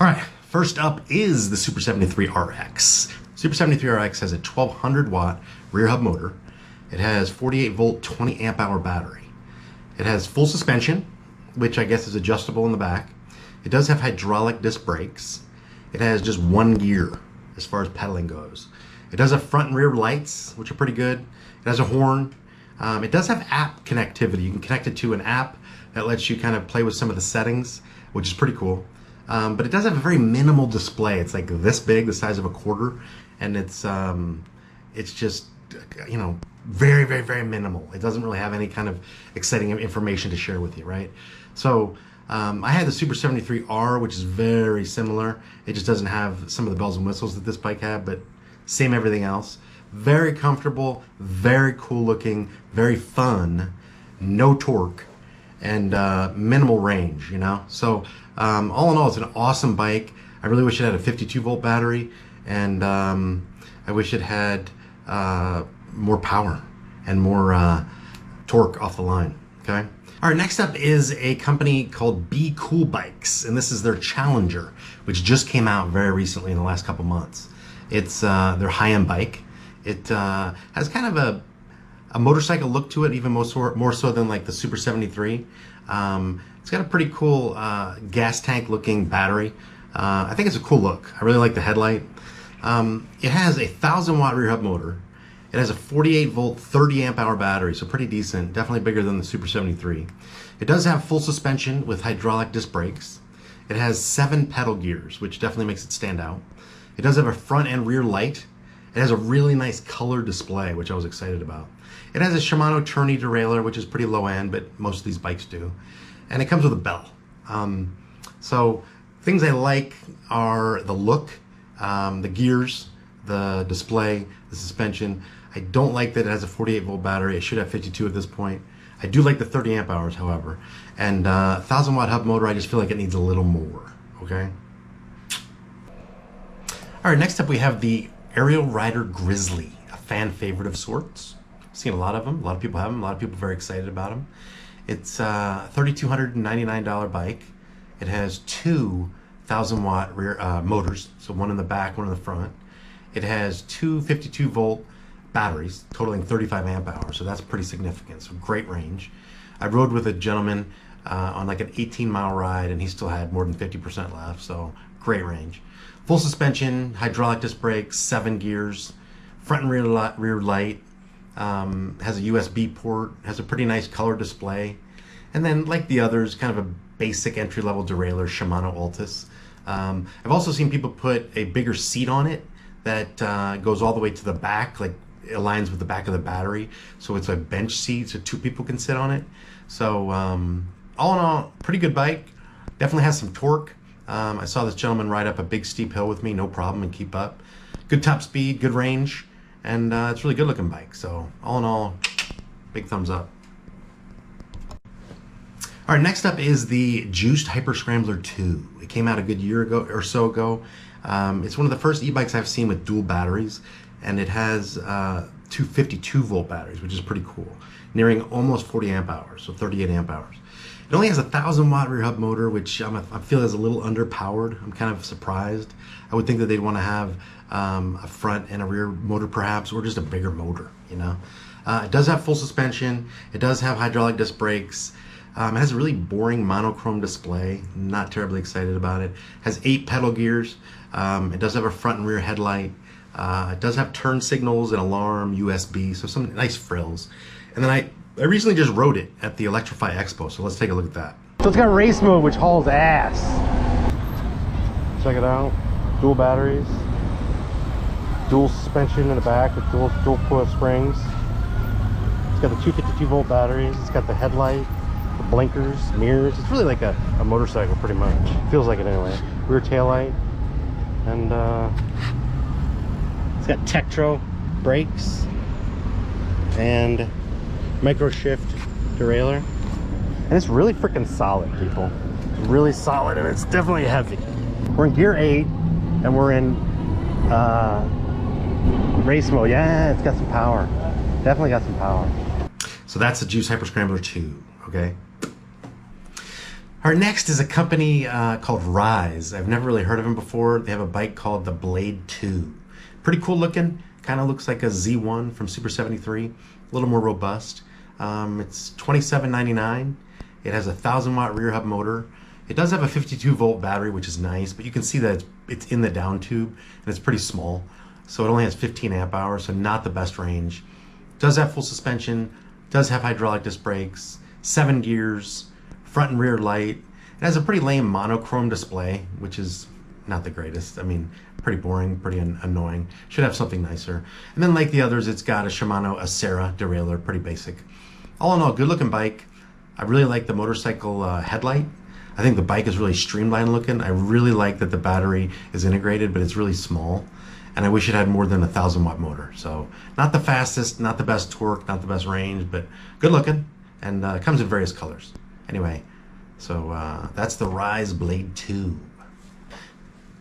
All right, first up is the Super 73 RX. Super 73 RX has a 1200 watt rear hub motor. It has 48 volt, 20 amp hour battery. It has full suspension, which I guess is adjustable in the back. It does have hydraulic disc brakes. It has just one gear as far as pedaling goes. It does have front and rear lights, which are pretty good. It has a horn. It does have app connectivity. You can connect it to an app that lets you kind of play with some of the settings, which is pretty cool. But it does have a very minimal display. It's like this big, the size of a quarter, and it's just, you know, very, very, very minimal. It doesn't really have any kind of exciting information to share with you, right? So I had the Super 73R, which is very similar. It just doesn't have some of the bells and whistles that this bike had, but same everything else. Very comfortable, very cool looking, very fun, no torque, and minimal range, you know? So all in all, it's an awesome bike. I really wish it had a 52 volt battery, and I wish it had more power and more torque off the line, okay? All right, next up is a company called Be Cool Bikes, and this is their Challenger, which just came out very recently in the last couple months. It's their high-end bike. It has kind of a motorcycle look to it, even more so than like the Super 73. It's got a pretty cool gas tank looking battery. I think it's a cool look. I really like the headlight. It has a 1000 watt rear hub motor. It has a 48 volt, 30 amp hour battery, so pretty decent, definitely bigger than the Super 73. It does have full suspension with hydraulic disc brakes. It has 7 pedal gears, which definitely makes it stand out. It does have a front and rear light. It has a really nice color display, which I was excited about. It has a Shimano tourney derailleur, which is pretty low end, but most of these bikes do. And it comes with a bell. So things I like are the look, the gears, the display, the suspension. I don't like that it has a 48 volt battery. It should have 52 at this point. I do like the 30 amp hours, however. And 1000 watt hub motor, I just feel like it needs a little more, okay? All right, next up we have the Ariel Rider Grizzly, a fan favorite of sorts. I've seen a lot of them. A lot of people have them. A lot of people are very excited about them. It's a $3,299 bike. It has 2 1000 watt rear motors, so one in the back, one in the front. It has 2 52 volt batteries, totaling 35 amp hours, so that's pretty significant, so great range. I rode with a gentleman on like an 18-mile ride, and he still had more than 50% left, so great range. Full suspension, hydraulic disc brakes, 7 gears, front and rear light, has a USB port, has a pretty nice color display, and then like the others, kind of a basic entry-level derailleur, Shimano Altus. I've also seen people put a bigger seat on it that goes all the way to the back, like it aligns with the back of the battery, so it's a bench seat, so 2 people can sit on it. So all in all, pretty good bike. Definitely has some torque. I saw this gentleman ride up a big steep hill with me, no problem, and keep up. Good top speed, good range, and it's a really good looking bike. So all in all, big thumbs up. All right, next up is the Juiced HyperScrambler 2. It came out a good year ago or so ago. It's one of the first e-bikes I've seen with dual batteries, and it has 2 52 volt batteries, which is pretty cool, nearing almost 40 amp hours, so 38 amp hours. It only has a 1000 watt rear hub motor, which I feel is a little underpowered. I'm kind of surprised. I would think that they'd want to have a front and a rear motor perhaps, or just a bigger motor, you know. It does have full suspension. It does have hydraulic disc brakes. It has a really boring monochrome display. Not terribly excited about it. Has 8 pedal gears. It does have a front and rear headlight. It does have turn signals, an alarm, USB, so some nice frills. And then I recently just rode it at the Electrify Expo, so let's take a look at that. So it's got race mode, which hauls ass. Check it out. Dual batteries. Dual suspension in the back with dual coil springs. It's got the 252 volt batteries. It's got the headlight, the blinkers, mirrors. It's really like a motorcycle pretty much. Feels like it anyway. Rear taillight. And it's got Tektro brakes and micro shift derailleur, and it's really freaking solid, people. It's really solid, and it's definitely heavy. We're in gear 8, and we're in race mode. Yeah, it's got some power. Definitely got some power. So that's the Juice HyperScrambler 2. Okay. Our next is a company called Rize. I've never really heard of them before. They have a bike called the Blade 2. Pretty cool looking. Kind of looks like a Z1 from Super 73. A little more robust. It's $27.99. It has a 1,000-watt rear hub motor. It does have a 52-volt battery, which is nice, but you can see that it's in the down tube, and it's pretty small. So it only has 15 amp hours, so not the best range. Does have full suspension, does have hydraulic disc brakes, 7 gears, front and rear light. It has a pretty lame monochrome display, which is not the greatest. I mean, pretty boring, pretty annoying. Should have something nicer. And then like the others, it's got a Shimano Acera derailleur, pretty basic. All in all, good looking bike. I really like the motorcycle headlight. I think the bike is really streamlined looking. I really like that the battery is integrated, but it's really small. And I wish it had more than a 1,000-watt motor. So not the fastest, not the best torque, not the best range, but good looking. And it comes in various colors. Anyway, so that's the Rize Blade 2.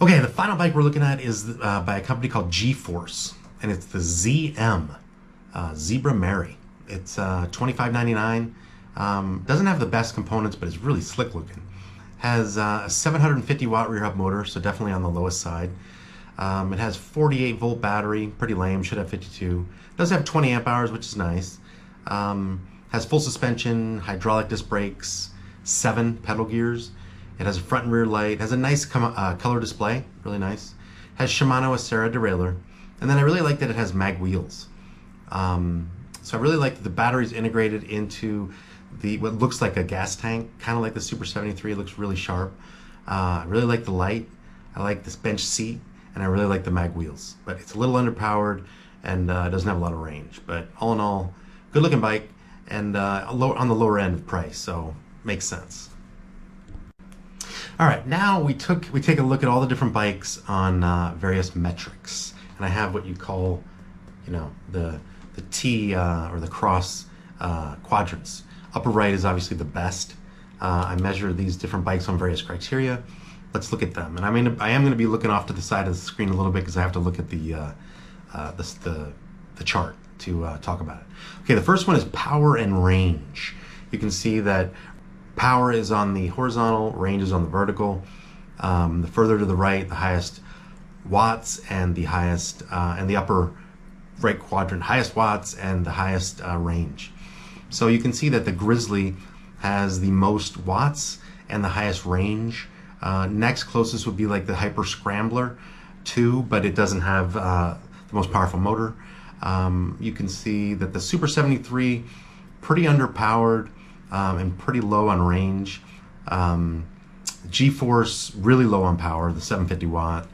Okay, the final bike we're looking at is by a company called G-Force, and it's the ZM, Zebra Mary. It's $25.99. Doesn't have the best components, but it's really slick looking. Has a 750-watt rear hub motor, so definitely on the lowest side. It has 48-volt battery, pretty lame, should have 52. Does have 20 amp hours, which is nice. Has full suspension, hydraulic disc brakes, 7 pedal gears. It has a front and rear light, has a nice color display, really nice. Has Shimano Acera derailleur. And then I really like that it has mag wheels. So I really like that the battery's integrated into what looks like a gas tank, kind of like the Super 73. It looks really sharp. I really like the light. I like this bench seat, and I really like the mag wheels. But it's a little underpowered, and it doesn't have a lot of range. But all in all, good looking bike, and on the lower end of price, so makes sense. All right, now we take a look at all the different bikes on various metrics, and I have what you call, the T or the cross quadrants. Upper right is obviously the best. I measure these different bikes on various criteria. Let's look at them. And I am going to be looking off to the side of the screen a little bit because I have to look at the chart to talk about it. Okay, the first one is power and range. You can see that power is on the horizontal, range is on the vertical. The further to the right, the highest watts, and the highest and the upper right quadrant, highest watts and the highest range. So you can see that the Grizzly has the most watts and the highest range. Next closest would be like the HyperScrambler 2, but it doesn't have the most powerful motor. You can see that the Super 73, pretty underpowered and pretty low on range. G-Force, really low on power, the 750 watt.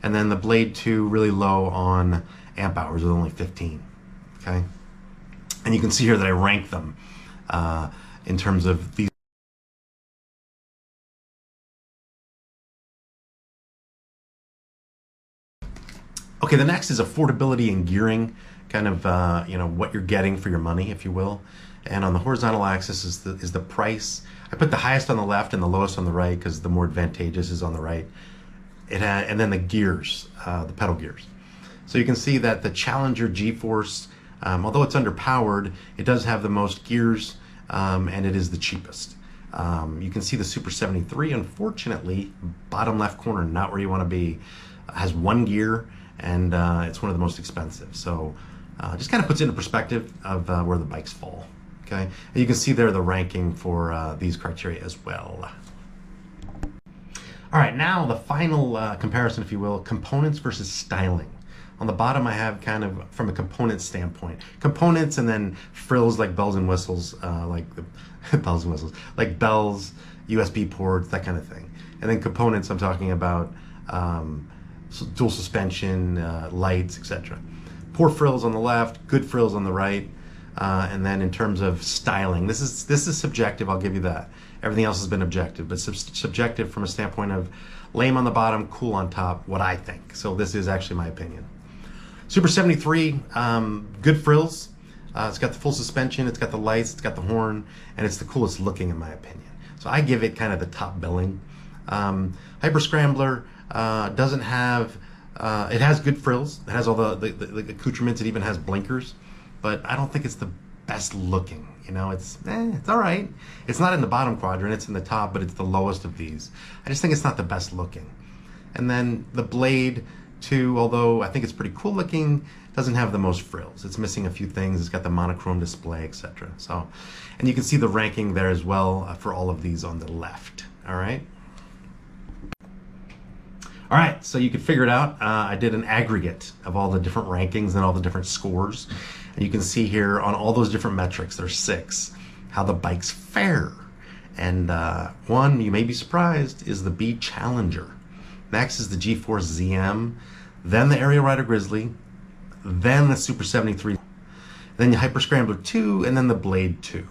And then the Blade 2, really low on amp hours with only 15, okay? And you can see here that I rank them in terms of these. Okay, the next is affordability and gearing, kind of what you're getting for your money, if you will. And on the horizontal axis is the price. I put the highest on the left and the lowest on the right because the more advantageous is on the right. And then the gears, the pedal gears. So you can see that the Challenger G-Force, although it's underpowered, it does have the most gears, and it is the cheapest. You can see the Super 73, unfortunately, bottom left corner, not where you want to be, has 1 gear, and it's one of the most expensive. So just kind of puts it into perspective of where the bikes fall. Okay, and you can see there the ranking for these criteria as well. All right, now the final comparison, if you will, components versus styling. On the bottom, I have kind of from a component standpoint, components and then frills like bells and whistles, like bells and whistles, like bells, USB ports, that kind of thing. And then components, I'm talking about dual suspension, lights, etc. Poor frills on the left, good frills on the right. And then in terms of styling, this is subjective, I'll give you that. Everything else has been objective, but subjective from a standpoint of lame on the bottom, cool on top, what I think. So this is actually my opinion. Super 73, good frills. It's got the full suspension, it's got the lights, it's got the horn, and it's the coolest looking in my opinion. So I give it kind of the top billing. HyperScrambler doesn't have, it has good frills, it has all the accoutrements, it even has blinkers, but I don't think it's the best looking, You know, it's all right. It's not in the bottom quadrant, it's in the top, but it's the lowest of these. I just think it's not the best looking. And then the Blade 2, although I think it's pretty cool looking, doesn't have the most frills. It's missing a few things. It's got the monochrome display, etc. So, and you can see the ranking there as well for all of these on the left. All right. All right, so you can figure it out. I did an aggregate of all the different rankings and all the different scores. And you can see here on all those different metrics, there's 6, how the bikes fare. And one, you may be surprised, is the B Challenger. Next is the G-Force ZM, then the Ariel Rider Grizzly, then the Super 73, then the HyperScrambler 2, and then the Blade 2.